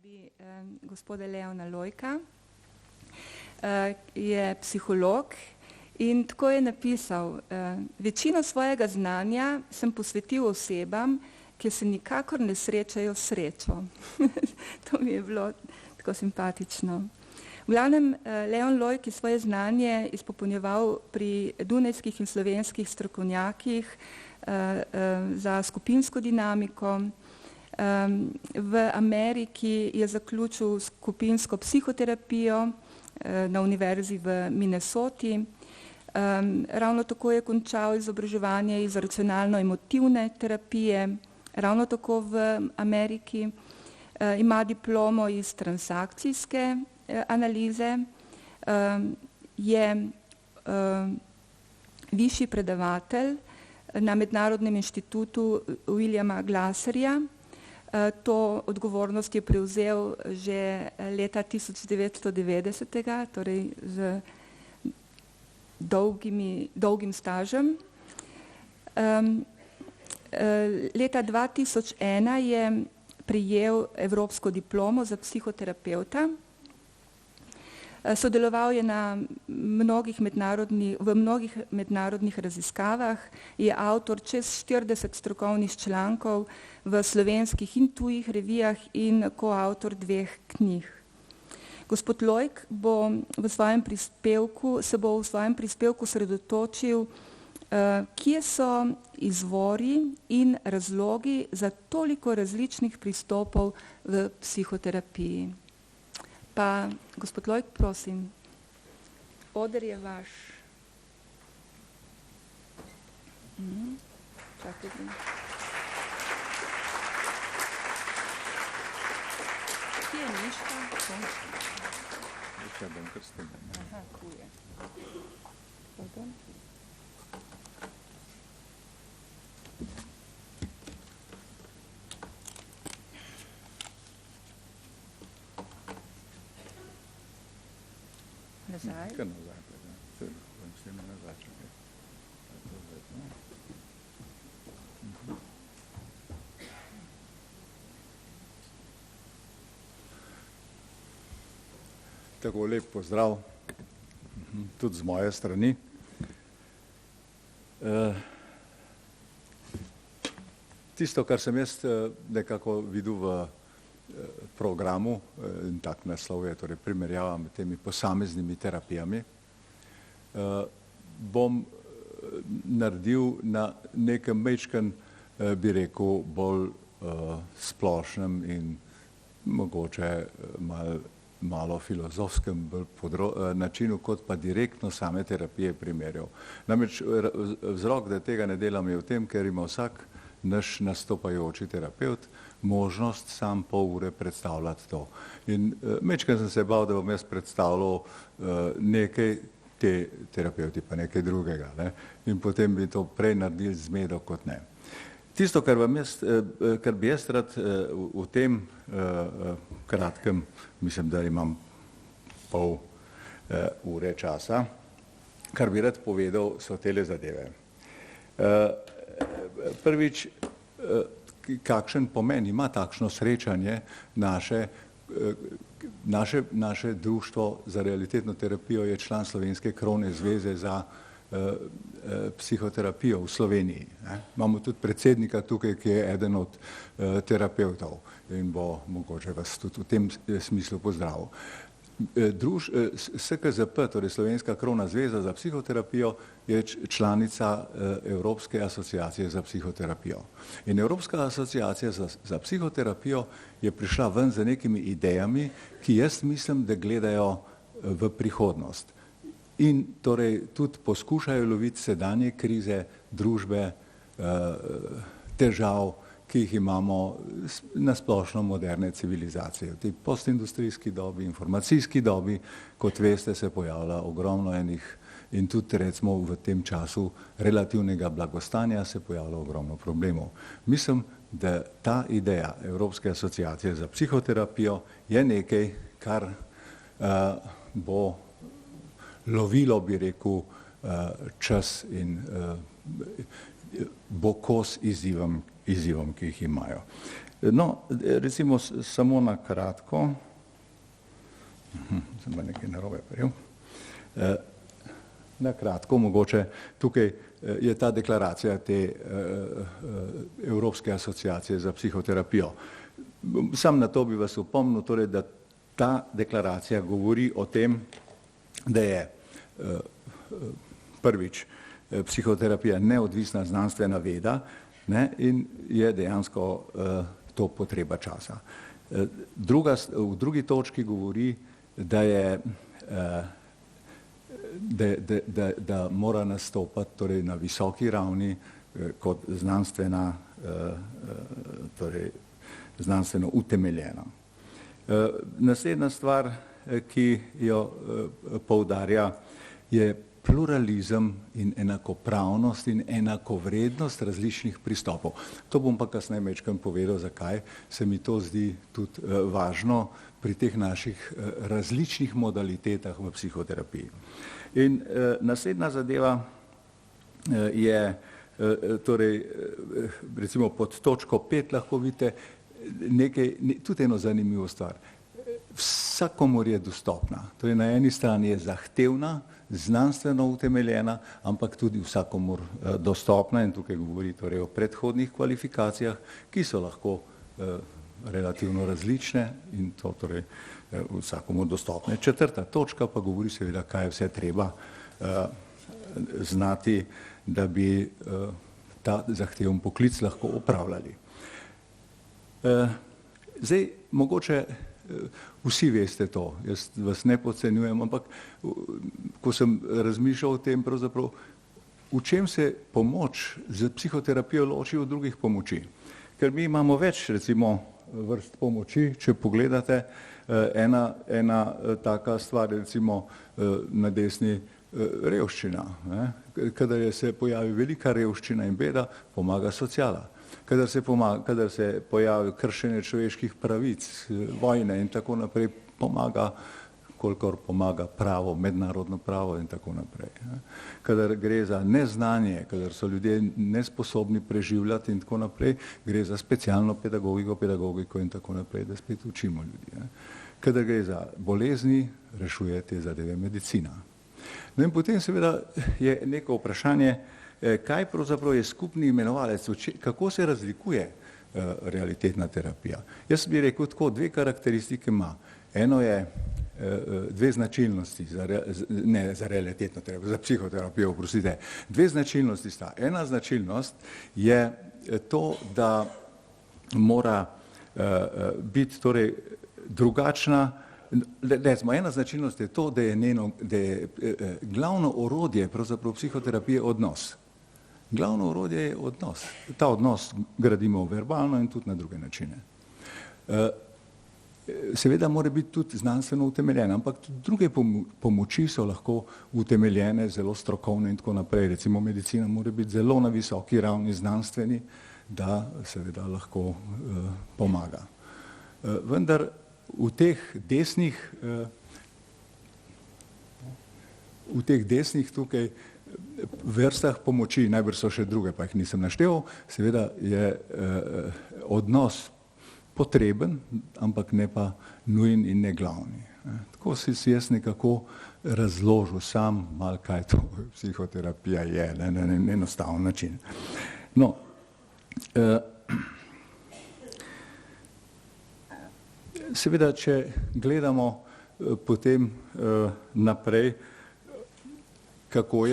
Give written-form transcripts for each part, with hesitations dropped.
predstavili gospoda Leona Lojka. Je psiholog in tako je napisal: večino svojega znanja sem posvetil osebam, ki se nikakor ne srečajo s srečo. To mi je bilo tako simpatično. V glavnem, Leon Lojk je svoje znanje izpopolnjeval pri dunajskih in slovenskih strokovnjakih za skupinsko dinamiko. V Ameriki je zaključil skupinsko psihoterapijo na univerzi v Minnesoti. Ravno tako je končal izobraževanje iz racionalno-emotivne terapije, ravno tako v Ameriki. Ima diplomo iz transakcijske analize, je višji predavatelj na Mednarodnem inštitutu Williama Glasserja. To odgovornost je prevzel že leta 1990, torej z dolgim stažem. Leta 2001 je prejel evropsko diplomo za psihoterapevta. Sodeloval je v mnogih mednarodnih raziskavah, je avtor čez 40 strokovnih člankov v slovenskih in tujih revijah in koavtor 2 knjig. Gospod Lojk se bo v svojem prispevku sredotočil, kje so izvori in razlogi za toliko različnih pristopov v psihoterapiji. Pa, gospod Lojk, prosim, oder je vaš. Čakajte. Kje je Miška? Ja bom kar s tem. Aha, kuje. Pardon. Nazaj? Kar nazaj, da bom s tem nazaj, čakaj. Tako lep pozdrav, tudi z moje strani. Tisto, kar sem jaz nekako videl v programu, in tak naslov je, torej primerjava med temi posameznimi terapijami, bom naredil na nekem majčkem, bi rekel, bolj splošnem in mogoče malo filozofskem načinu, kot pa direktno same terapije primerjal. Namreč vzrok, da tega ne delam, je v tem, ker ima vsak naš nastopajoči terapevt možnost sam pol ure predstavljati to. In majčkeno sem se bal, da bom jaz predstavljal nekaj, te terapevti pa nekaj drugega, ne? In potem bi to prej naredili zmedo kot ne. Tisto, kar bi jaz rad v tem kratkem, mislim, da imam pol ure časa, kar bi rad povedal, so tele zadeve. Prvič, kakšen pomen ima takšno srečanje naše društvo za realitetno terapijo je član Slovenske krovne zveze za psihoterapijo v Sloveniji. Imamo tudi predsednika tukaj, ki je eden od terapevtov in bo mogoče vas tudi v tem smislu pozdravil. SKZP, torej Slovenska krovna zveza za psihoterapijo, je članica Evropske asociacije za psihoterapijo. In Evropska asociacija za psihoterapijo je prišla ven z nekimi idejami, ki jaz mislim, da gledajo v prihodnost. In torej tudi poskušajo loviti sedanje krize, družbe, težav, ki jih imamo na splošno moderne civilizacije. V tej postindustrijski dobi, informacijski dobi, kot veste, se pojavlja ogromno enih in tudi recimo v tem času relativnega blagostanja se pojavlja ogromno problemov. Mislim, da ta ideja Evropske asociacije za psihoterapijo je nekaj, kar bo lovilo, bi rekel, čas in bo kos izzivom, izzivom, ki jih imajo. No, recimo samo na kratko, sem pa nekaj narobe prijel, na kratko, mogoče tukaj je ta deklaracija te Evropske asociacije za psihoterapijo. Sam na to bi vas opomnil, torej, da ta deklaracija govori o tem, da je prvič psihoterapija neodvisna znanstvena veda, ne, in je dejansko to potreba časa. V drugi točki govori, da mora nastopati torej na visoki ravni kot znanstveno utemeljena. Naslednja stvar, ki jo poudarja, je pluralizem in enakopravnost in enakovrednost različnih pristopov. To bom pa kasneje majčkeno povedal, zakaj se mi to zdi tudi važno pri teh naših različnih modalitetah v psihoterapiji. In naslednja zadeva je, torej, recimo pod točko 5 lahko vidite tudi eno zanimivo stvar. Vsakomur je dostopna, torej na eni strani je zahtevna, znanstveno utemeljena, ampak tudi vsakomur dostopna, in tukaj govori torej o predhodnih kvalifikacijah, ki so lahko relativno različne in to torej vsakomur dostopne. Četrta točka pa govori seveda, kaj vse treba znati, da bi ta zahteven poklic lahko opravljali. Zdaj, mogoče vsi veste to, jaz vas ne podcenjujem, ampak ko sem razmišljal o tem, pravzaprav, v čem se pomoč z psihoterapijo loči od drugih pomoči. Ker mi imamo več, recimo, vrst pomoči, če pogledate, ena taka stvar, recimo na desni revščina. Kadar se pojavi velika revščina in beda, pomaga sociala. Kadar se pojavi kršenje človeških pravic, vojne in tako naprej, pomaga, kolikor pomaga pravo, mednarodno pravo in tako naprej. Kadar gre za neznanje, kadar so ljudje nesposobni preživljati in tako naprej, gre za specialno pedagogiko in tako naprej, da spet učimo ljudi. Kadar gre za bolezni, rešuje te zadeve medicina. No in potem seveda je neko vprašanje, kaj pravzaprav je skupni imenovalec, kako se razlikuje realitetna terapija. Jaz bi rekel tako, dve karakteristike ima. Eno je dve značilnosti, ne za realitetno terapijo, za psihoterapijo, oprostite. Dve značilnosti sta. Ena značilnost je to, da mora biti torej drugačna. Recimo, ena značilnost je to, da je glavno orodje pravzaprav psihoterapije odnos. Glavno orodje je odnos. Ta odnos gradimo verbalno in tudi na druge načine. Seveda mora biti tudi znanstveno utemeljena, ampak tudi druge pomoči so lahko utemeljene, zelo strokovne in tako naprej. Recimo medicina mora biti zelo na visoki ravni znanstveni, da seveda lahko pomaga. Vendar v teh desnih tukaj vrstah pomoči, najbrž so še druge, pa jih nisem naštel, seveda je odnos potreben, ampak ne pa nujen in ne glavni. Tako si jaz nekako razložil sam, malo kaj to psihoterapija je, na enostaven način. No, seveda, če gledamo potem naprej, kako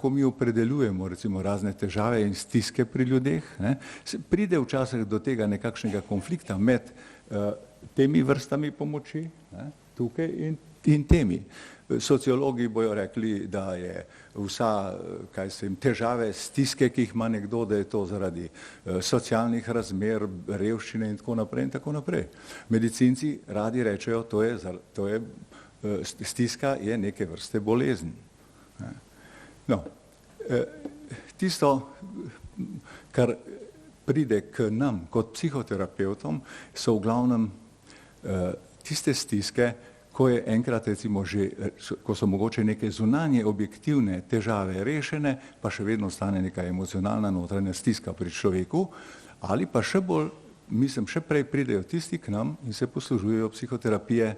mi opredeljujemo recimo razne težave in stiske pri ljudeh, pride včasih do tega nekakšnega konflikta med temi vrstami pomoči, tukaj in temi. Sociologi bojo rekli, da je vsa, težave, stiske, ki jih ima nekdo, da je to zaradi socialnih razmer, revščine in tako naprej. Medicinci radi rečejo, to je stiska je neke vrste bolezen. No, tisto, kar pride k nam kot psihoterapeutom, so v glavnem tiste stiske, ko je enkrat recimo že, ko so mogoče neke zunanje objektivne težave rešene, pa še vedno ostane neka emocionalna notranja stiska pri človeku, ali pa še bolj, mislim, še prej pridejo tisti k nam in se poslužujejo psihoterapije,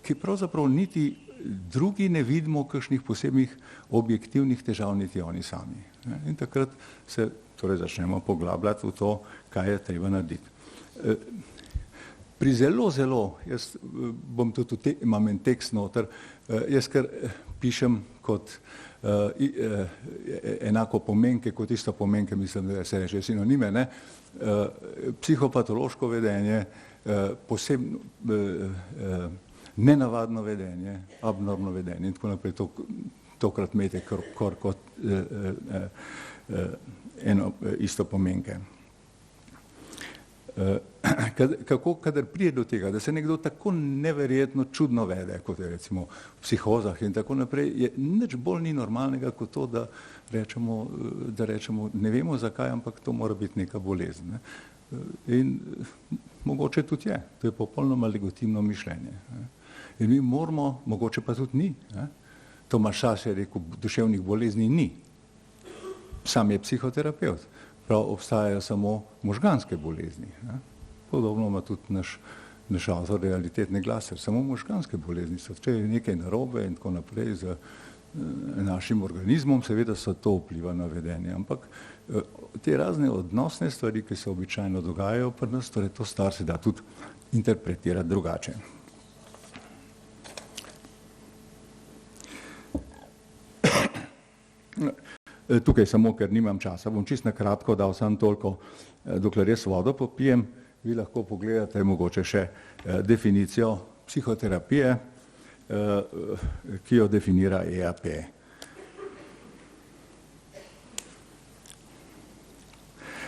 ki pravzaprav niti drugi ne vidimo kakšnih posebnih objektivnih težav, niti oni sami. In takrat se torej začnemo poglabljati v to, kaj je treba narediti. Pri zelo, jaz bom tudi, imam en tekst noter, jaz kar pišem kot enako pomenke, kot isto pomenke, mislim, da se reče sinonime, ne? Psihopatološko vedenje, posebno nenavadno vedenje, abnormno vedenje in tako naprej, tokrat imejte kot eno isto pomenke. Kadar pride do tega, da se nekdo tako neverjetno čudno vede, kot je recimo v psihozah in tako naprej, je nič bolj ni normalnega kot to, da rečemo, ne vemo zakaj, ampak to mora biti neka bolezen. Ne? In mogoče tudi je, to je popolnoma legitimno mišljenje. Ne? In mi moramo, mogoče pa tudi ni. Ne? Tomaš Sas je rekel, duševnih bolezni ni. Sam je psihoterapevt. Prav obstajajo samo možganske bolezni. Ne? Podobno ima tudi naš avtor Realitetne glase. Samo možganske bolezni so. Če je nekaj narobe in tako naprej z našim organizmom, seveda so to vpliva na vedenje. Ampak te razne odnosne stvari, ki se običajno dogajajo pri nas, torej to stvar se da tudi interpretirati drugače. Tukaj samo, ker nimam časa, bom čisto na kratko dal samo toliko, dokler jaz vodo popijem, vi lahko pogledate mogoče še definicijo psihoterapije, ki jo definira EAP.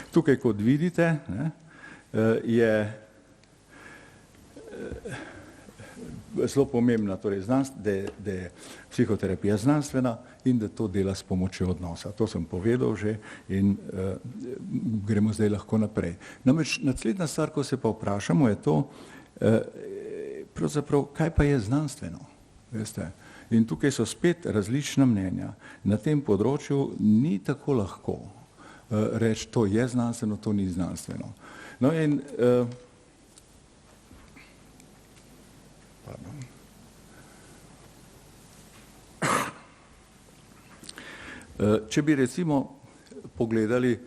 Tukaj, kot vidite, ne, je zelo pomembna, torej da je psihoterapija znanstvena in da to dela s pomočjo odnosa. To sem povedal že in gremo zdaj lahko naprej. Namreč naslednja stvar, ko se pa vprašamo, je to, pravzaprav, kaj pa je znanstveno. Veste? In tukaj so spet različna mnenja. Na tem področju ni tako lahko reči, to je znanstveno, to ni znanstveno. No in če bi recimo pogledali,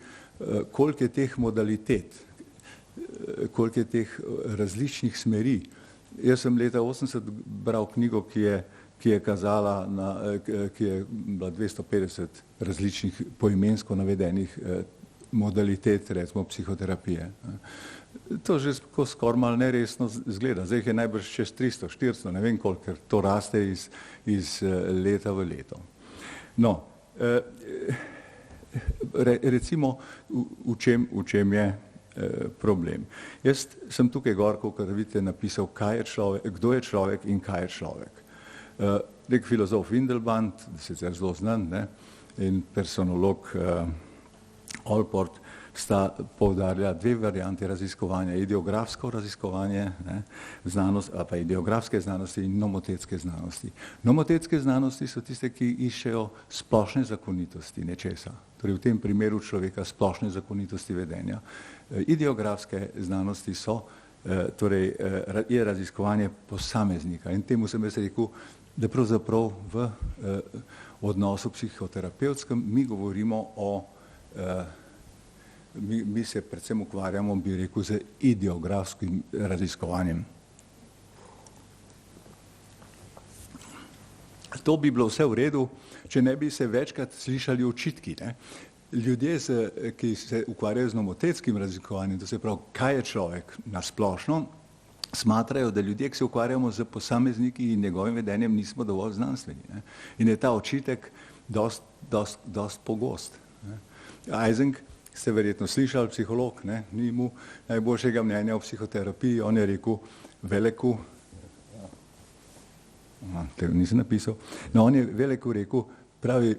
koliko je teh modalitet, koliko je teh različnih smeri. Jaz sem leta 80 bral knjigo, ki je kazala, ki je bila 250 različnih poimensko navedenih modalitet, recimo psihoterapije. To že skoraj malo neresno zgleda. Zdaj je najbrž čez 300, 400, ne vem koliko, ker to raste iz leta v leto. No, recimo, v čem je problem. Jaz sem tukaj gor, kakor vidite, napisal, kdo je človek in kaj je človek. Nek filozof Windelband, sicer zelo znan, ne, in personolog Allport, sta poudarjala dve varianti raziskovanja, ideografsko raziskovanje, ne, znanost, pa ideografske znanosti in nomotetske znanosti. Nomotetske znanosti so tiste, ki iščejo splošne zakonitosti nečesa, torej v tem primeru človeka splošne zakonitosti vedenja. Ideografske znanosti so, torej je raziskovanje posameznika in temu sem jaz rekel, da pravzaprav v odnosu psihoterapevtskem mi govorimo o Mi se predvsem ukvarjamo, bi rekel, z ideografskim raziskovanjem. To bi bilo vse v redu, če ne bi se večkrat slišali očitki. Ne? Ljudje, ki se ukvarjajo z nomotetskim raziskovanjem, to se pravi, kaj je človek na splošno, smatrajo, da ljudje, ki se ukvarjamo z posamezniki in njegovim vedenjem, nismo dovolj znanstveni. Ne? In je ta očitek dost pogost. Ne? Eysenck, ste verjetno slišali, psiholog, ne, ni mu najboljšega mnenja o psihoterapiji, on je rekel Veleku, tega nisem napisal, no on je Veleku rekel, pravi,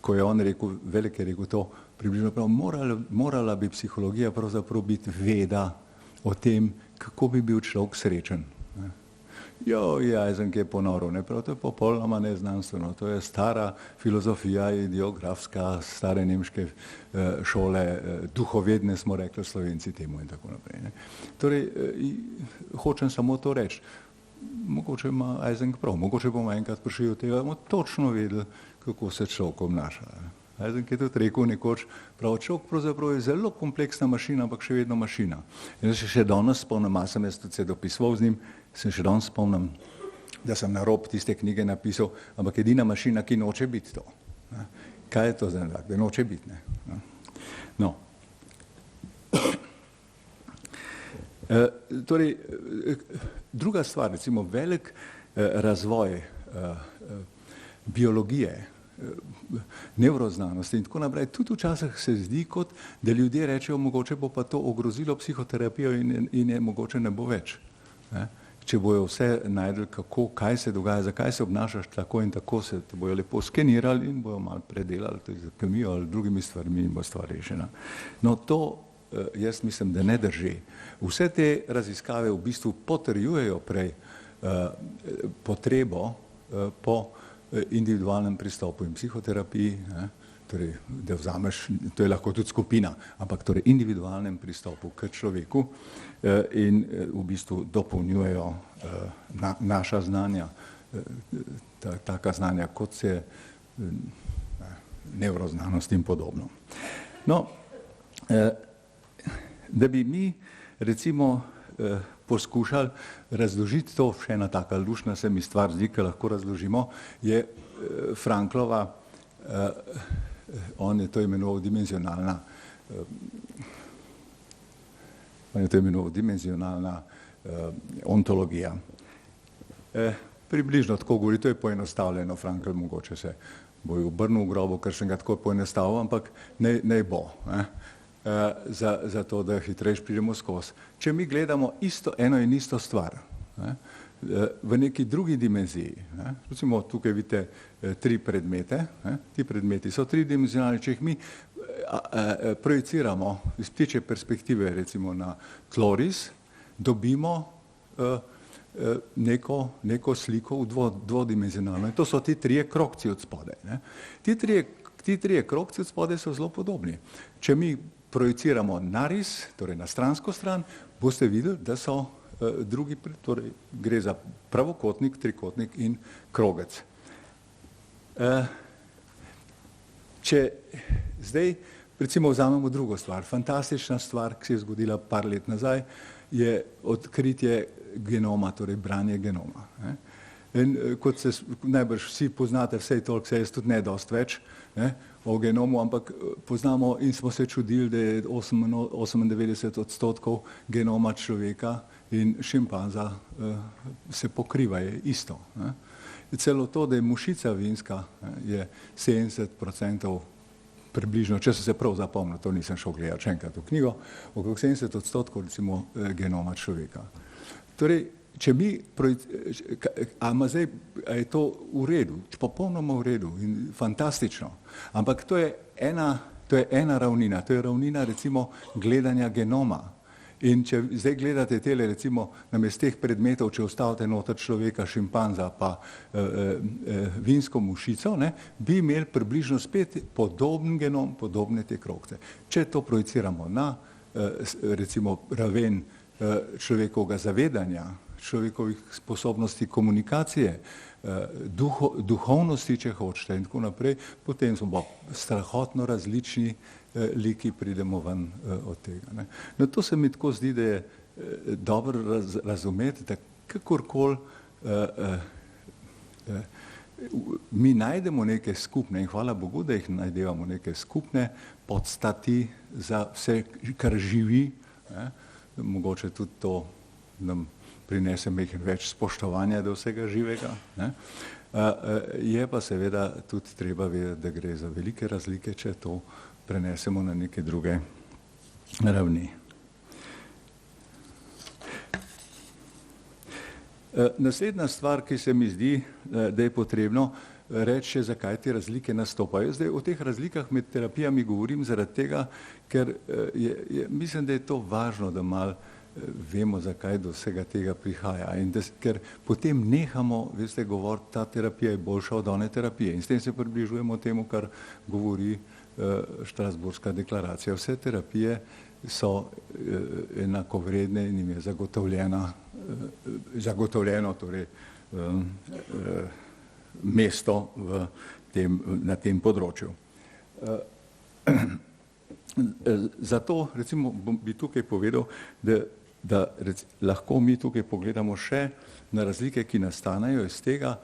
ko je on rekel, Velek je rekel to, približno prav, morala bi psihologija pravzaprav biti veda o tem, kako bi bil človek srečen. Eysenck je ponoril, ne, prav to je popolnoma neznanstveno, to je stara filozofija, ideografska, stare nemške šole, duhovedne smo rekli Slovenci temu in tako naprej. Ne. Torej, hočem samo to reči, mogoče ima Eysenck prav, mogoče bomo enkrat prišli od tega, bomo točno vedeli, kako se človek obnaša. Eysenck je tudi rekel nekoč, človek pravzaprav je zelo kompleksna mašina, ampak še vedno mašina. In še danes spomnim, sem jaz tudi se dopisoval z njim, se še danes spomnim, da sem na rob tiste knjige napisal, ampak edina mašina, ki noče biti to. Kaj je to zdaj, da noče biti? Ne? No. Torej, druga stvar, recimo velik razvoj biologije, nevroznanosti in tako naprej, tudi včasih se zdi kot, da ljudje rečejo, mogoče bo pa to ogrozilo psihoterapijo in je mogoče ne bo več. Ne? Če bojo vse najdeli, kako, kaj se dogaja, zakaj se obnašaš tako in tako, se te bojo lepo skenirali in bojo malo predelali, to je za kemijo ali drugimi stvarmi in bo stvar rešena. No to jaz mislim, da ne drži. Vse te raziskave v bistvu potrjujejo prej potrebo po individualnem pristopu in psihoterapiji, torej, da vzameš, to je lahko tudi skupina, ampak torej individualnem pristopu k človeku in v bistvu dopolnjujejo naša znanja, taka znanja, kot se nevroznanost in podobno. No, da bi mi recimo poskušali razložiti to, še ena taka luštna se mi stvar zdi, ki lahko razložimo, je Franklova, on je to imenoval dimenzionalna ontologija. Približno tako govori, to je poenostavljeno, Frankl mogoče se bo obrnil v grobu, ker sem ga tako poenostavil, ampak ne bo. Za to, da hitrejš pridemo skozi. Če mi gledamo eno in isto stvar v neki drugi dimenziji, recimo tukaj vidite 3 predmete, ti predmeti so tridimenzionalni, če jih mi projiciramo iz ptičje perspektive recimo na tloris, dobimo neko sliko v dvodimenzionalno in to so ti 3 krogci od spodaj. Ti 3 krogci od spodaj so zelo podobni. Če mi projiciramo naris, torej na stransko stran, boste videli, da so drugi, torej gre za pravokotnik, trikotnik in krogec. Če zdaj recimo vzamemo drugo stvar, fantastična stvar, ki se je zgodila par let nazaj, je odkritje genoma, torej branje genoma. In kot se najbrž vsi poznate, vsej toliko se jaz tudi ne dosti več, o genomu, ampak poznamo in smo se čudili, da je 98% genoma človeka in šimpanza se pokriva, je isto. Celo to, da je mušica vinska, je 70% približno, če sem se prav zapomnil, to nisem šel gledati še enkrat v knjigo, okrog 70% recimo genoma človeka. Torej, če mi, a je to v redu, popolnoma v redu in fantastično, ampak to je ena ravnina, to je ravnina recimo gledanja genoma. In če zdaj gledate tele recimo namesto teh predmetov, če ostavite noter človeka, šimpanza pa vinsko mušico, bi imeli približno spet podoben genom, podobne te krogce. Če to projiciramo na recimo raven človekovega zavedanja, človekovih sposobnosti komunikacije, duhovnosti, če hočete in tako naprej, potem smo strahotno različni liki pridemo ven od tega. No, to se mi tako zdi, da je dobro razumeti, da kakorkoli mi najdemo neke skupne, in hvala Bogu, da jih najdevamo neke skupne podstati za vse, kar živi, mogoče tudi to nam prinese več spoštovanja do vsega živega. Je pa seveda tudi treba vedeti, da gre za velike razlike, če to prenesemo na neke druge ravni. Naslednja stvar, ki se mi zdi, da je potrebno reči, zakaj te razlike nastopajo. Zdaj o teh razlikah med terapijami govorim zaradi tega, ker mislim, da je to važno, da malo vemo, zakaj do vsega tega prihaja. In ker potem nehamo, veste, govoriti, ta terapija je boljša od one terapije. In s tem se približujemo temu, kar govori Strasbourška deklaracija. Vse terapije so enakovredne in jim je zagotovljeno torej, mesto na tem področju. Zato recimo bi tukaj povedal, da lahko mi tukaj pogledamo še na razlike, ki nastanejo iz tega,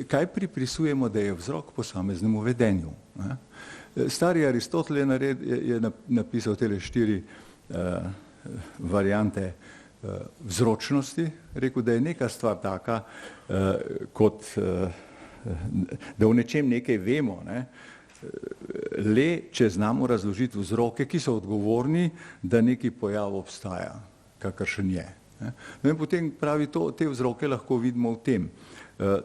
kaj pripisujemo, da je vzrok posameznemu vedenju. Stari Aristotel je napisal tele 4 variante vzročnosti, rekel, da je neka stvar taka, kot da v nečem nekaj vemo, le če znamo razložiti vzroke, ki so odgovorni, da neki pojav obstaja, kakršen je. No in potem pravi, te vzroke lahko vidimo v tem,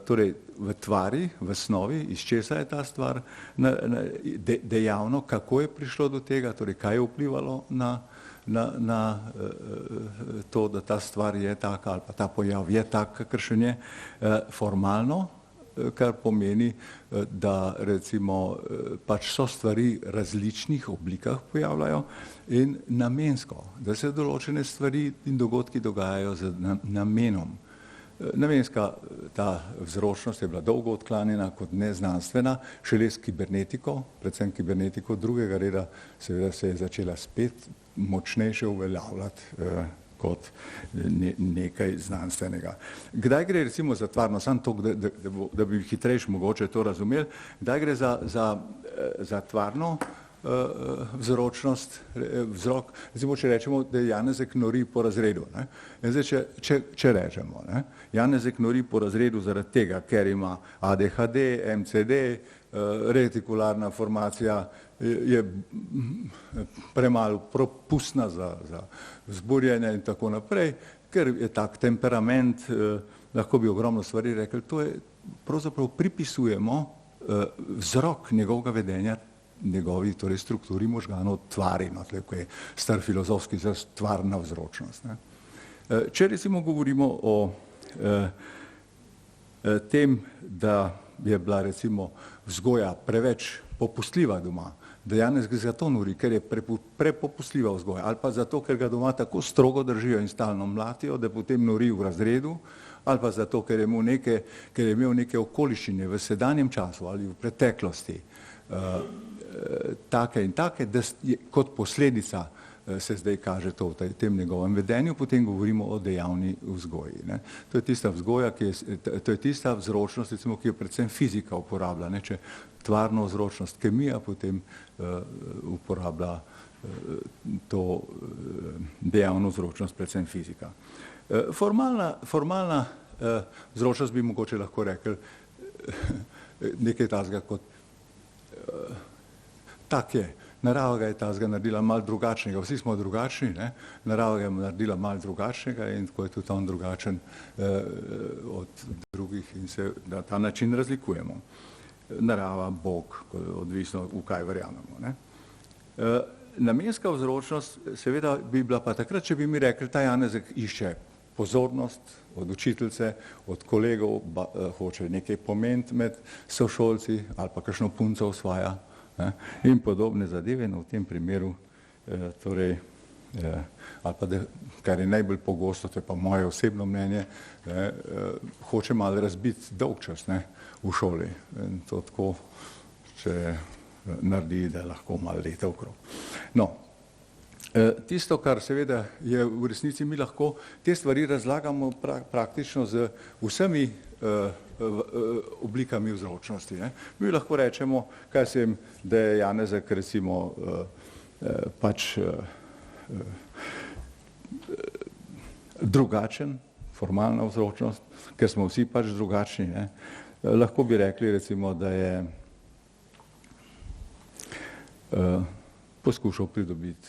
torej v tvari, v snovi, iz česa je ta stvar dejavno, kako je prišlo do tega, torej kaj je vplivalo na to, da ta stvar je taka ali pa ta pojav je tak, kakršen je, formalno, kar pomeni, da recimo pač so stvari v različnih oblikah pojavljajo in namensko, da se določene stvari in dogodki dogajajo z namenom. Namenska ta vzročnost je bila dolgo odklanjena kot neznanstvena, šele s kibernetiko, predvsem kibernetiko drugega reda, seveda se je začela spet močnejše uveljavljati kot nekaj znanstvenega. Kdaj gre recimo za tvarno, samo to, da bi hitrejše mogoče to razumeli, kdaj gre za tvarno vzročnost, vzrok, recimo, če rečemo, da Janezek nori po razredu. Zdaj, če rečemo, Janezek nori po razredu zaradi tega, ker ima ADHD, MCD, retikularna formacija je premalo propustna za vzburjenje in tako naprej, ker je tak temperament, lahko bi ogromno stvari rekli, to je, pravzaprav pripisujemo vzrok njegovega vedenja njegovi torej strukturi možganov tvari, no, tukaj je star filozofski izraz tvarna vzročnost. Če recimo govorimo o tem, da je bila recimo vzgoja preveč popustljiva doma, da Janez zato nori, ker je prepopustljiva vzgoja, ali pa zato, ker ga doma tako strogo držijo in stalno mlatijo, da potem nori v razredu, ali pa zato, ker je imel neke okoliščine v sedanjem času ali v preteklosti, take in take, da kot posledica se zdaj kaže to v tem njegovem vedenju, potem govorimo o dejavni vzgoji. To je tista vzgoja, to je tista vzročnost, recimo, ki jo predvsem fizika uporablja. Če tvarno vzročnost kemija, potem uporablja to dejavno vzročnost predvsem fizika. Formalna vzročnost bi mogoče lahko rekli nekaj takega kot tak je, narava ga je tazga naredila malo drugačnega, vsi smo drugačni, narava ga je naredila malo drugačnega in tako je tudi on drugačen od drugih in se na ta način razlikujemo. Narava, Bog, odvisno v kaj verjamemo. Namenska vzročnost seveda bi bila pa takrat, če bi mi rekli, ta Janezek išče pozornost od učiteljice, od kolegov, hoče nekaj pomeniti med sošolci ali pa kakšno punco osvaja in podobne zadeve, no v tem primeru torej, ali pa da, kar je najbolj pogosto, to je pa moje osebno mnenje, hoče malo razbiti dolgčas v šoli in to tako, če naredi, da lahko malo leta okrog. No, tisto, kar seveda je v resnici, mi lahko te stvari razlagamo praktično z vsemi oblikami vzročnosti. Mi lahko rečemo, kaj se jim, da je Janezek recimo pač drugačen, formalna vzročnost, ker smo vsi pač drugačni. Lahko bi rekli recimo, da je poskušal pridobiti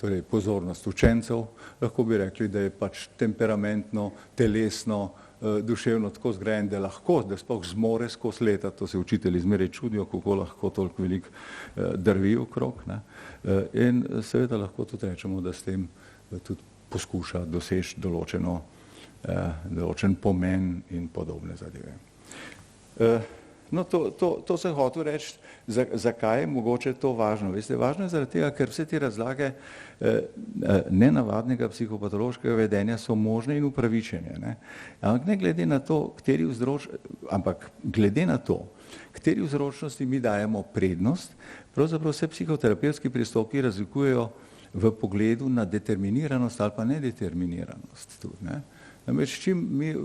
torej pozornost učencev, lahko bi rekli, da je pač temperamentno, telesno duševno tako zgrajen, da lahko, da sploh zmore skozi leta, to se učitelji zmeraj čudijo, kako lahko toliko veliko drvi okrog, ne. In seveda lahko tudi rečemo, da s tem tudi poskuša doseči določen pomen in podobne zadeve. No, to sem hotel reči, zakaj je mogoče to važno. Veste, važno je zaradi tega, ker vse te razlage nenavadnega psihopatološkega vedenja so možne in upravičene, ne. Ampak ne glede na to, kateri vzročnosti mi dajemo prednost, pravzaprav se psihoterapevtski pristopi razlikujejo v pogledu na determiniranost ali pa nedeterminiranost tudi, ne. Namreč,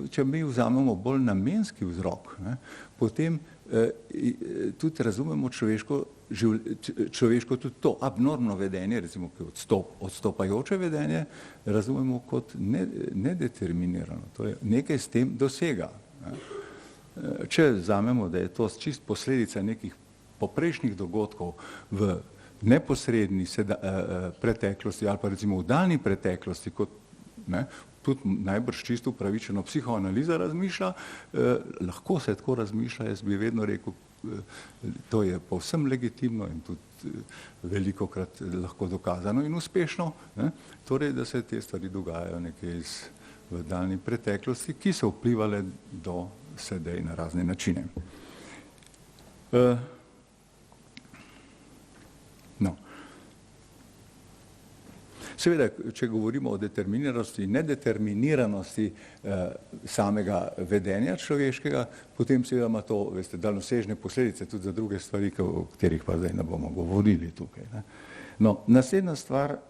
če mi vzamemo bolj namenski vzrok, ne, potem tudi razumemo človeško tudi to abnormno vedenje, recimo odstopajoče vedenje, razumemo kot nedeterminirano, torej nekaj s tem dosega, ne. Če vzamemo, da je to čist posledica nekih poprejšnjih dogodkov v neposredni preteklosti ali pa recimo v daljni preteklosti, kot, ne, tudi najbrž čisto upravičeno psihoanaliza razmišlja, lahko se tako razmišlja, jaz bi vedno rekel, to je povsem legitimno in tudi velikokrat lahko dokazano in uspešno, ne, torej, da se te stvari dogajajo nekje v daljni preteklosti, ki so vplivale do sedaj na razne načine. No. Seveda, če govorimo o determiniranosti in nedeterminiranosti samega vedenja človeškega, potem seveda ima to, veste, daljnosežne posledice tudi za druge stvari, o katerih pa zdaj ne bomo govorili tukaj, ne. No, naslednja stvar,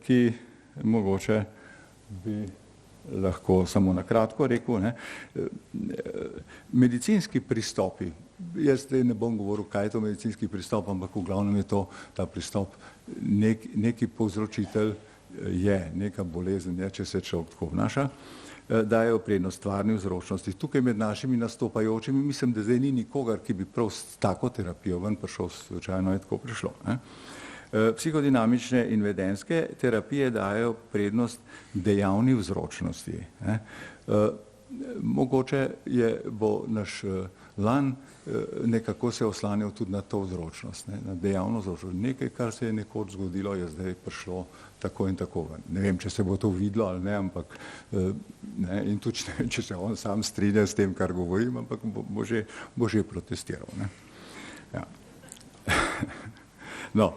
ki mogoče bi lahko samo na kratko rekel, ne, medicinski pristopi, jaz zdaj ne bom govoril, kaj je to medicinski pristop, ampak v glavnem je to ta pristop, neki povzročitelj je, neka bolezen je, če se človek tako obnaša, dajejo prednost stvarni vzročnosti. Tukaj med našimi nastopajočimi mislim, da zdaj ni nikogar, ki bi prav s tako terapijo ven prišel, slučajno je tako prišlo, ne. Psihodinamične in vedenjske terapije dajejo prednost dejavni vzročnosti, ne. Mogoče bo naš Lan nekako se oslanjal tudi na to vzročnost, ne, na dejavno vzročnost. Nekaj, kar se je nekoč zgodilo, je zdaj prišlo tako in tako ven. Ne vem, če se bo to videlo ali ne, ampak ne, in tudi ne vem, če se on sam strinja s tem, kar govorim, ampak bo že protestiral, ne. Ja. No,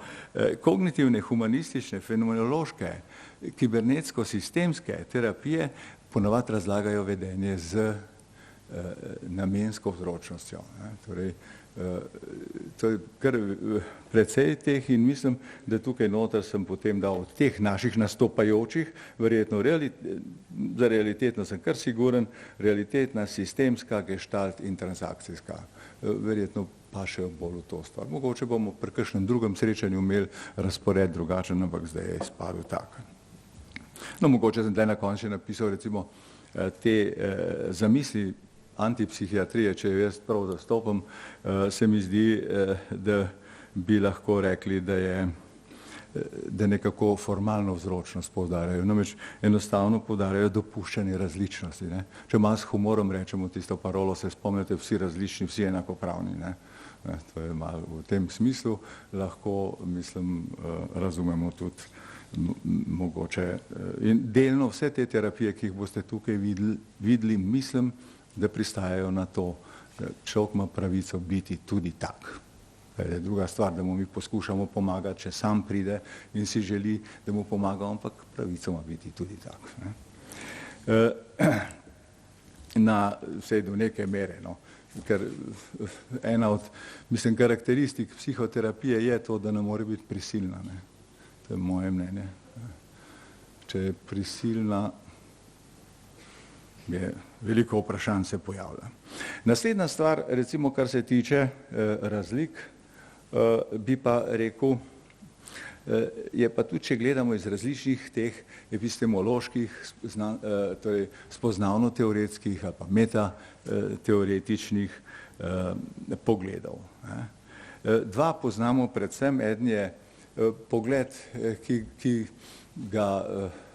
kognitivne, humanistične, fenomenološke, kibernetsko-sistemske terapije ponavadi razlagajo vedenje z namensko vzročnostjo, ne. Torej, to je kar precej teh in mislim, da tukaj noter sem potem dal od teh naših nastopajočih, verjetno za realitetno sem kar siguren, realitetna, sistemska, gestalt in transakcijska. Verjetno pa še bolj v to stvar. Mogoče bomo pri kakšnem drugem srečanju imeli razpored drugačen, ampak zdaj je izpadel tak. No, mogoče sem zdaj na koncu napisal recimo te zamisli antipsihiatrije, če jo jaz prav zastopam, se mi zdi, da bi lahko rekli, da nekako formalno vzročnost poudarjajo, namreč enostavno poudarjajo dopuščanje različnosti, ne. Če malo s humorom rečemo tisto parolo, se spomnite, vsi različni, vsi enakopravni, ne. To je malo v tem smislu, lahko, mislim, razumemo tudi mogoče in delno vse te terapije, ki jih boste tukaj videli, mislim, da pristajajo na to, da človek ima pravico biti tudi tak. Je druga stvar, da mu mi poskušamo pomagati, če sam pride in si želi, da mu pomagamo, ampak pravico ima biti tudi tak, ne. Vsej do neke mere, no. Ker ena od, mislim, karakteristik psihoterapije je to, da ne more biti prisilna, ne. To je moje mnenje. Če je prisilna, je veliko vprašanj se pojavlja. Naslednja stvar, recimo, kar se tiče razlik, bi pa rekel, je pa tudi, če gledamo iz različnih teh epistemoloških, torej spoznavno-teoretskih ali pa metateoretičnih pogledov. Dva poznamo predvsem, eden je pogled, ki ga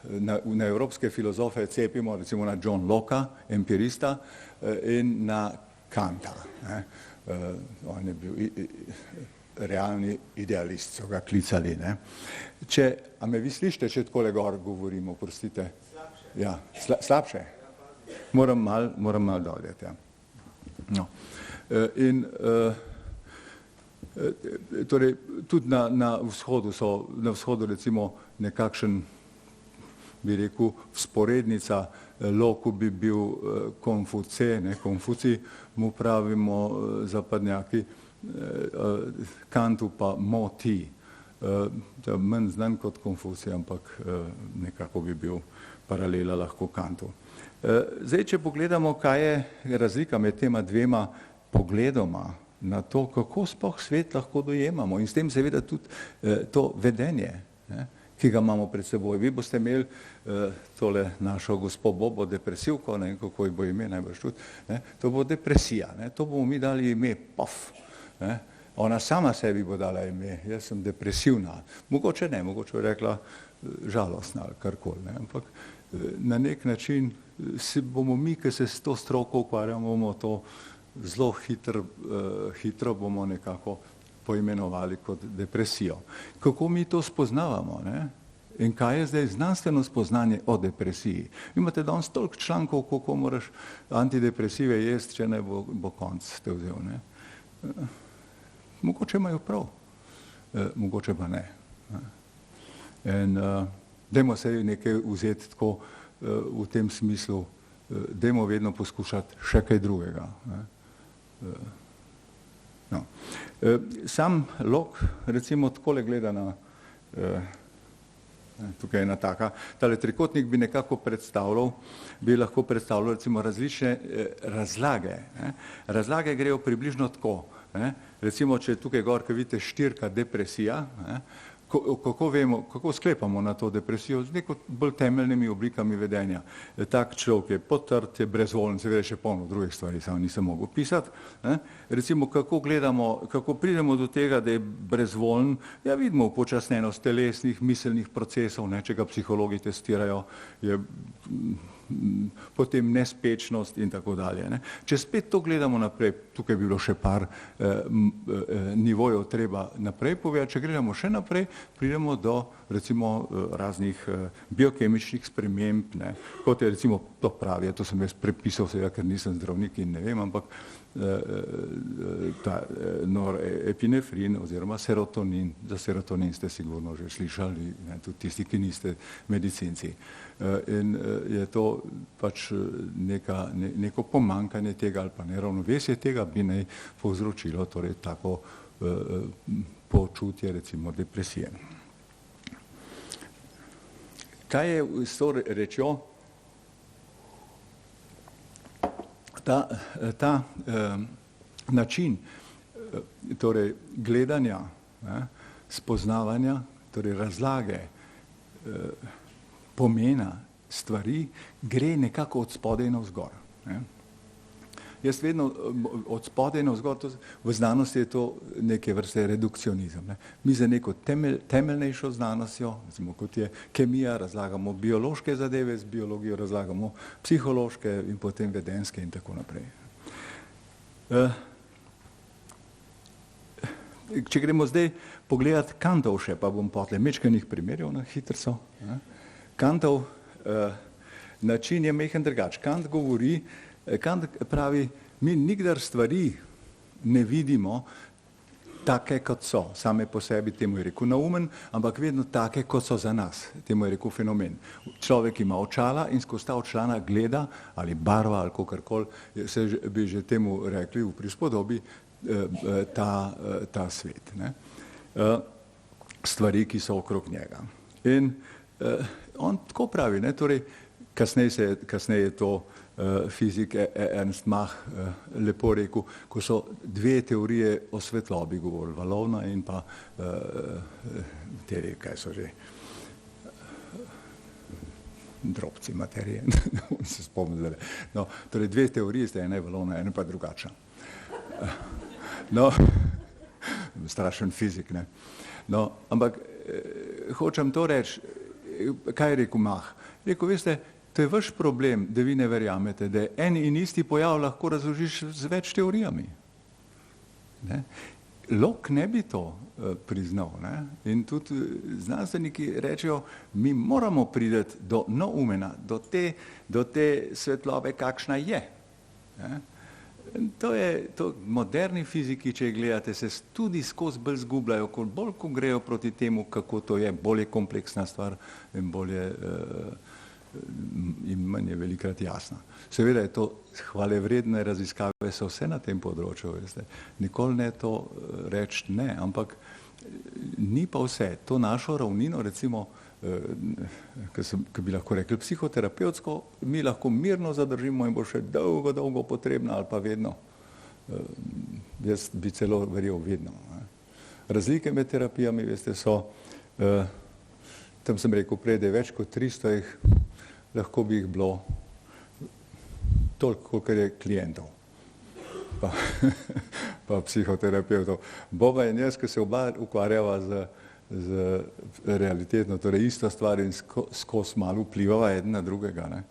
na evropske filozofe cepimo recimo na John Locke, empirista, in na Kanta. On je bil realni idealist, so ga klicali. A me vi slišite, če takole gor govorim, oprostite? Slabše. Ja, slabše? Moram mal doljeti, ja. No. In torej tudi na vzhodu recimo nekakšen, bi rekel, vzporednica Loku bi bil Konfucij, mu pravimo zapadnjaki, Kantu pa Moti. Manj znan kot Konfucij, ampak nekako bi bil paralela lahko Kantu. Zdaj, če pogledamo, kaj je razlika med tema dvema pogledoma na to, kako sploh svet lahko dojemamo in s tem seveda tudi to vedenje, ki ga imamo pred seboj. Vi boste imeli tole našo gospo Bobo depresivko, ne vem, kako ji bo ime, najbrž tudi, to bo depresija, to bomo mi dali ime Pof. Ona sama sebi bo dala ime, jaz sem depresivna, mogoče ne, mogoče bo rekla žalostna ali karkoli, ampak na nek način si bomo mi, ki se s to stroko ukvarjamo, bomo to zelo hitro bomo nekako poimenovali kot depresijo. Kako mi to spoznavamo, in kaj je zdaj znanstveno spoznanje o depresiji? Imate danes toliko člankov, koliko moraš antidepresive jesti, če ne bo konc te vzel. Mogoče imajo prav, mogoče pa ne. In dajmo se nekaj vzeti tako v tem smislu, dajmo vedno poskušati še kaj drugega. No. Sam Locke recimo takole gleda na, tukaj je ena taka, tale trikotnik bi nekako predstavljal, bi lahko predstavljal recimo različne razlage. Razlage grejo približno tako. Recimo, če je tukaj gor, ko vidite štirka depresija, kako vemo, kako sklepamo na to depresijo z neko bolj temeljnimi oblikami vedenja. Tak človek je potrt, je brezvoljen, seveda še polno drugih stvari, samo nisem mogel pisati. Recimo, kako gledamo, kako pridemo do tega, da je brezvoljen, ja vidimo upočasnenost telesnih, miselnih procesov, če ga psihologi testirajo, je potem nespečnost in tako dalje. Če spet to gledamo naprej, tukaj bi bilo še par nivojev treba naprej povedati, če gledamo še naprej, pridemo do recimo raznih biokemičnih sprememb, kot je recimo to pravi, to sem jaz prepisal seveda, ker nisem zdravnik in ne vem, ampak ta norepinefrin oziroma serotonin, za serotonin ste sigurno že slišali, tudi tisti, ki niste medicinci. In je to pač neko pomankanje tega ali pa neravnovesje tega bi naj povzročilo torej tako počutje recimo depresije. Kaj je s to rečjo? Ta način torej gledanja, spoznavanja, torej razlage pomena stvari gre nekako od spodaj navzgor. Jaz vedno od spodaj navzgor, v znanosti je to neke vrste redukcionizem. Mi za neko temeljnejšo znanostjo, recimo kot je kemija, razlagamo biološke zadeve, z biologijo razlagamo psihološke in potem vedenjske in tako naprej. Če gremo zdaj pogledati Kantov še, pa bom potle mečkanih primerjal na hitro. Kantov način je mehen drugač. Kant pravi, mi nikdar stvari ne vidimo take, kot so, same po sebi, temu je rekel naumen, ampak vedno take, kot so za nas, temu je rekel fenomen. Človek ima očala in skozi ta očala gleda, ali barva, ali kakorkoli, se bi že temu rekli v prispodobi, ta svet. Stvari, ki so okrog njega. In on tako pravi, torej, kasneje je to fizik Ernst Mach lepo rekel, ko so dve teorije o svetlobi govorili, valovna in pa te, kaj so že, drobci materije, se spomnim. No, torej dve teorije sta, ena je valovna, ena pa drugačna. No, strašen fizik, No, ampak hočem to reči, kaj je rekel Mach? Rekel, veste, to je vaš problem, da vi ne verjamete, da en in isti pojav lahko razložiš z več teorijami. Ne? Locke ne bi to priznal. Ne? In tudi znanstveniki rečejo, mi moramo priti do noumena, do te svetlobe, kakšna je. Ne? To moderni fiziki, če gledate, se tudi skozi bolj zgubljajo, bolj ko grejo proti temu, kako to je, bolj je kompleksna stvar in bolje in manj je velikrat jasna. Seveda je to hvalevredne raziskave, so vse na tem področju, veste. Nikoli ne to reči ne, ampak ni pa vse. To našo ravnino, recimo, ki bi lahko rekli psihoterapevtsko, mi lahko mirno zadržimo in bo še dolgo potrebna ali pa vedno. Jaz bi celo verjel vedno. Ne. Razlike med terapijami, veste, so, tam sem rekel prej, da je več kot 300 jih, lahko bi jih bilo toliko, kolikor je klientov, pa psihoterapevtov. Boba in jaz, ki se oba ukvarjava z realitetno, torej ista stvar in skozi malo vplivava eden na drugega, ne.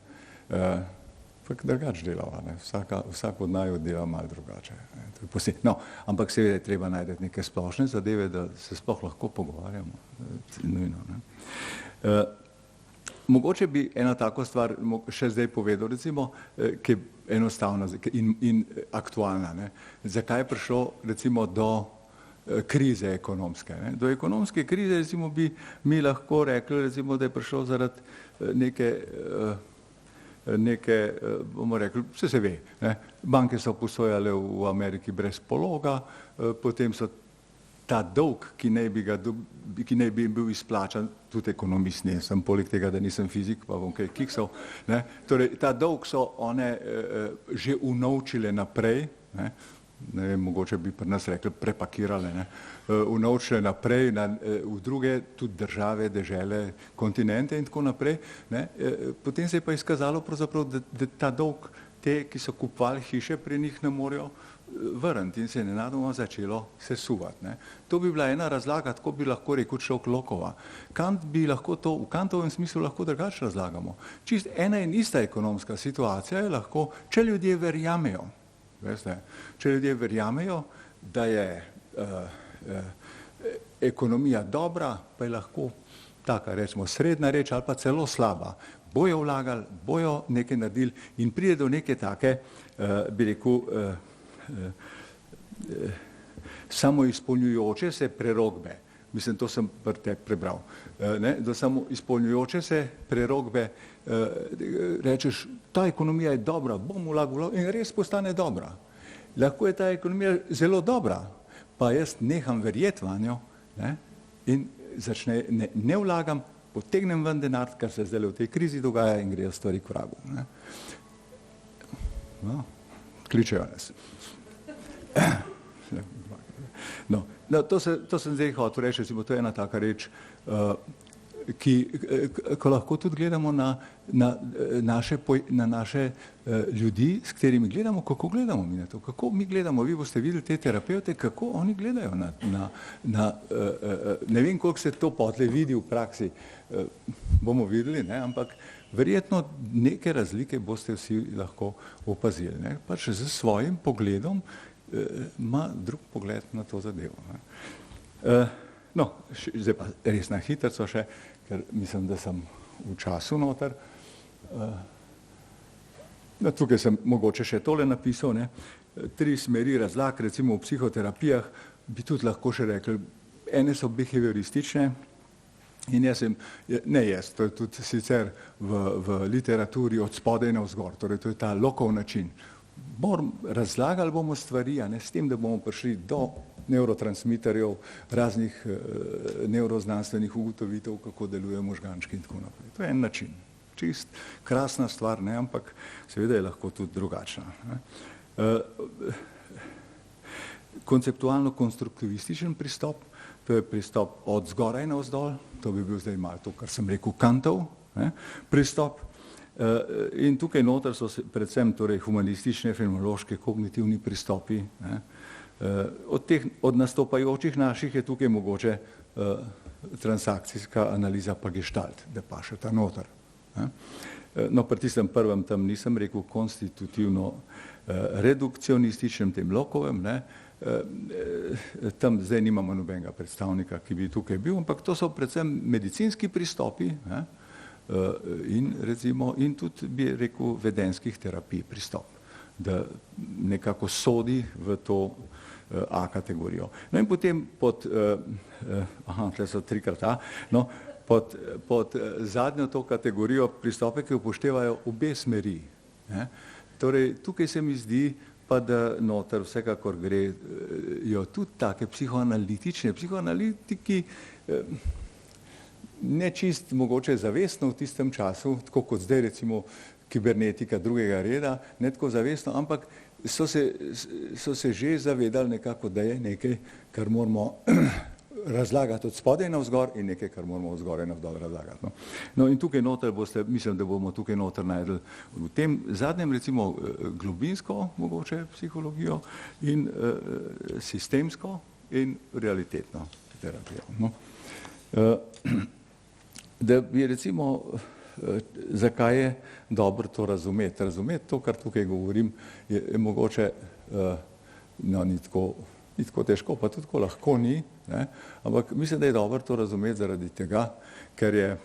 Pak drugače delava, ne. Vsak od naju dela malo drugače. No, ampak seveda je treba najti neke splošne zadeve, da se sploh lahko pogovarjamo. Nujno, ne. Mogoče bi ena tako stvar še zdaj povedal, recimo, ki je enostavna in aktualna. Ne. Zakaj je prišlo recimo do krize ekonomske? Ne. Do ekonomske krize recimo bi mi lahko rekli, recimo, da je prišlo zaradi neke, bomo rekli, vse se ve. Ne. Banke so posojale v Ameriki brez pologa, potem so ta dolg, ki naj bi bil izplačan, tudi ekonomist ne, sem poleg tega, da nisem fizik, pa bom kaj kiksal, ne, torej ta dolg so one že unovčile naprej, ne vem, mogoče bi pri nas rekli prepakirale, ne, unovčile naprej v druge, tudi države, dežele, kontinente in tako naprej, ne, potem se je pa izkazalo pravzaprav, da ta dolg, te, ki so kupovali hiše, pri njih ne morejo vrniti in se je nenadoma začelo sesuvati. Ne. To bi bila ena razlaga, tako bi lahko rekel človek Lokova. Kant bi lahko to, v Kantovem smislu lahko drugače razlagamo. Čist ena in ista ekonomska situacija je lahko, če ljudje verjamejo, veste, če ljudje verjamejo, da je ekonomija dobra, pa je lahko taka, recimo, srednja reč ali pa celo slaba. Bojo vlagali, bojo nekaj naredili in pride do neke take, bi rekel, samoizpolnjujoče se prerokbe. Mislim, to sem prebral. Ne, do samoizpolnjujoče se prerokbe rečeš, ta ekonomija je dobra, bom vlagal in res postane dobra. Lahko je ta ekonomija zelo dobra, pa jaz neham verjeti vanjo, ne, in ne vlagam, potegnem ven denar, kar se zdaj v tej krizi dogaja in grejo stvari k vragu. Ne. No, kličejo nas. No, to sem zdaj hotel reči, recimo, to je ena taka reč, ko lahko tudi gledamo na naše ljudi, s katerimi gledamo, kako gledamo mi na to, kako mi gledamo, vi boste videli te terapeute, kako oni gledajo ne vem, koliko se to potle vidi v praksi, bomo videli, ne, ampak verjetno neke razlike boste vsi lahko opazili, ne, pač z svojim pogledom ima drug pogled na to zadevo. No, zdaj pa res na hitrico še, ker mislim, da sem v času noter. Tukaj sem mogoče še tole napisal, ne, 3 smeri razlag, recimo v psihoterapijah, bi tudi lahko še rekli, ene so behavioristične in to je tudi sicer v literaturi od spodaj navzgor, torej to je ta Lokov način. Razlagali bomo stvari, ne, s tem, da bomo prišli do neurotransmiterjev, raznih neuroznanstvenih ugotovitev, kako deluje možgančki in tako naprej. To je en način. Čist krasna stvar, ne, ampak seveda je lahko tudi drugačna. Ne. Konceptualno-konstruktivističen pristop, to je pristop od zgoraj navzdol, to bi bil zdaj malo to, kar sem rekel, Kantov, ne, pristop. In tukaj noter so predvsem torej humanistične, fenomenološke, kognitivni pristopi. Ne. Od nastopajočih naših je tukaj mogoče transakcijska analiza pa gestalt, da paše ta noter. No, pri tistem prvem tam nisem rekel konstitutivno redukcionističnem, tem Lokovem, ne, tam zdaj nimamo nobenega predstavnika, ki bi tukaj bil, ampak to so predvsem medicinski pristopi, ne, in recimo, in tudi bi rekel vedenskih terapij pristop, da nekako sodi v to A kategorijo. No in potem pod, tle so trikrat A, no, pod zadnjo to kategorijo pristope, ki upoštevajo obe smeri. Ne. Torej, tukaj se mi zdi pa, da noter vsekakor grejo tudi take psihoanalitične, psihoanalitiki ne čist mogoče zavestno v tistem času, tako kot zdaj recimo kibernetika drugega reda, ne tako zavestno, ampak so se že zavedali nekako, da je nekaj, kar moramo razlagati od spodaj navzgor in nekaj, kar moramo od zgoraj navdol razlagati. No. No in tukaj noter boste, mislim, da bomo tukaj noter najdli v tem zadnjem recimo globinsko mogoče psihologijo in sistemsko in realitetno terapijo. No. Da bi recimo, zakaj je dobro to razumeti? Razumeti to, kar tukaj govorim, je mogoče, no, ni tako težko, pa tudi tako lahko ni, ne? Ampak mislim, da je dobro to razumeti zaradi tega, ker je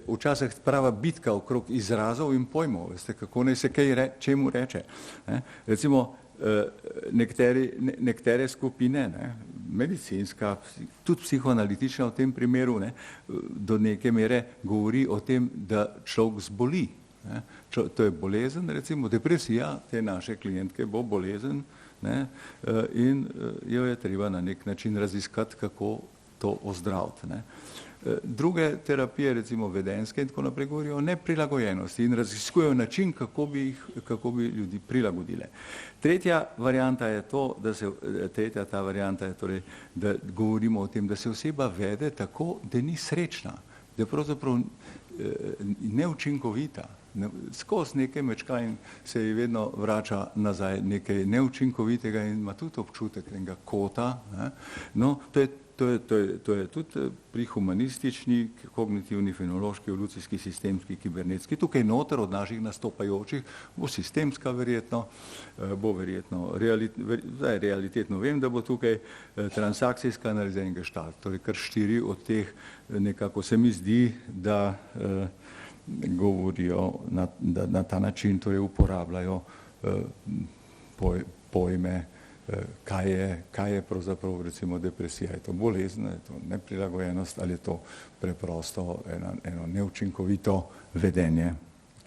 včasih prava bitka okrog izrazov in pojmov, veste, kako naj se kaj čemu reče. Ne? Recimo, nekatere skupine, ne, medicinska, tudi psihoanalitična v tem primeru, ne, do neke mere govori o tem, da človek zboli. Ne. To je bolezen, recimo depresija, te naše klientke bo bolezen, ne, in jo je treba na nek način raziskati, kako to ozdraviti. Ne. Druge terapije, recimo vedenske in tako naprej, govorijo o neprilagojenosti in raziskujejo način, kako bi ljudi prilagodile. Tretja varianta je to, ta varianta je torej, da govorimo o tem, da se oseba vede tako, da ni srečna, da je pravzaprav neučinkovita. Skozi nekaj mečka in se ji vedno vrača nazaj nekaj neučinkovitega in ima tudi občutek enega kota. Ne. No, to je tudi pri humanistični, kognitivni, fenološki, evolucijski, sistemski, kibernetski. Tukaj noter od naših nastopajočih bo sistemska verjetno, bo verjetno realitetno. Vem, da bo tukaj transakcijska analiza in gestalt, torej kar 4 od teh nekako se mi zdi, da govorijo da na ta način, torej uporabljajo pojme, kaj je pravzaprav recimo depresija, je to bolezen, je to neprilagojenost ali je to preprosto eno neučinkovito vedenje,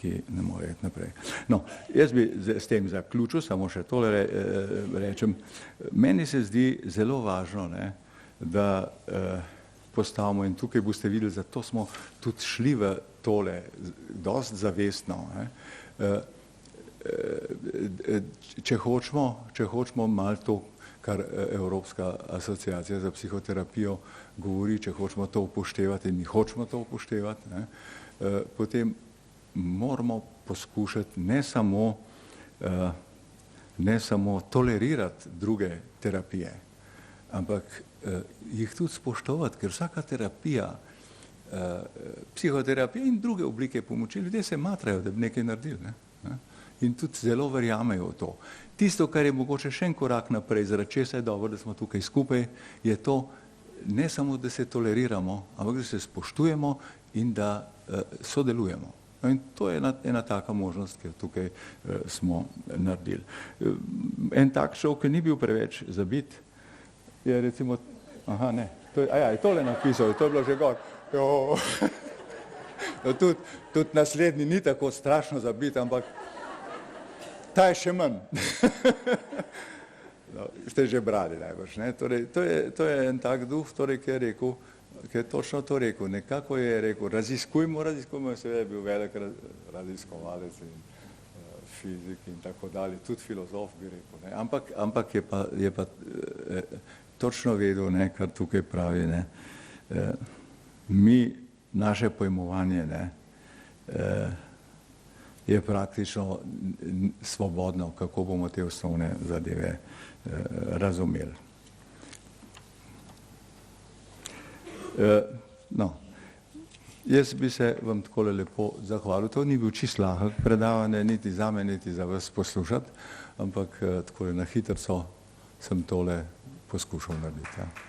ki ne more iti naprej. No, jaz bi s tem zaključil, samo še tole rečem. Meni se zdi zelo važno, ne, da postavimo in tukaj boste videli, zato smo tudi šli v tole dosti zavestno. Če hočemo malo to, kar Evropska asociacija za psihoterapijo govori, če hočemo to upoštevati in mi hočemo to upoštevati, ne, potem moramo poskušati ne samo tolerirati druge terapije, ampak jih tudi spoštovati, ker vsaka terapija, psihoterapija in druge oblike pomoči, ljudje se matrajo, da bi nekaj naredili. Ne? In tudi zelo verjamejo v to. Tisto, kar je mogoče še en korak naprej, zaradi česa je dobro, da smo tukaj skupaj, je to ne samo, da se toleriramo, ampak da se spoštujemo in da sodelujemo. No in to je ena taka možnost, ki jo tukaj smo naredili. En tak šov, ki ni bil preveč zabit, je recimo, je tole napisal, to je bilo že gor. No, tudi naslednji ni tako strašno zabit, ampak ta je še manj. No, ste že brali najbrž, ne? Torej, to je en tak duh, torej, ki je rekel, ki je točno to rekel, nekako je rekel, raziskujmo, seveda je bil velik raziskovalec in fizik in tako dalje, tudi filozof bi rekel, ne? Ampak je pa točno vedel, ne, kar tukaj pravi, ne, naše pojmovanje, ne, je praktično svobodno, kako bomo te osnovne zadeve razumeli. No. Jaz bi se vam takole lepo zahvalil. To ni bil čisto lahek predavanje, niti za me, niti za vas poslušati, ampak takole na hitrico sem tole poskušal narediti. Ja.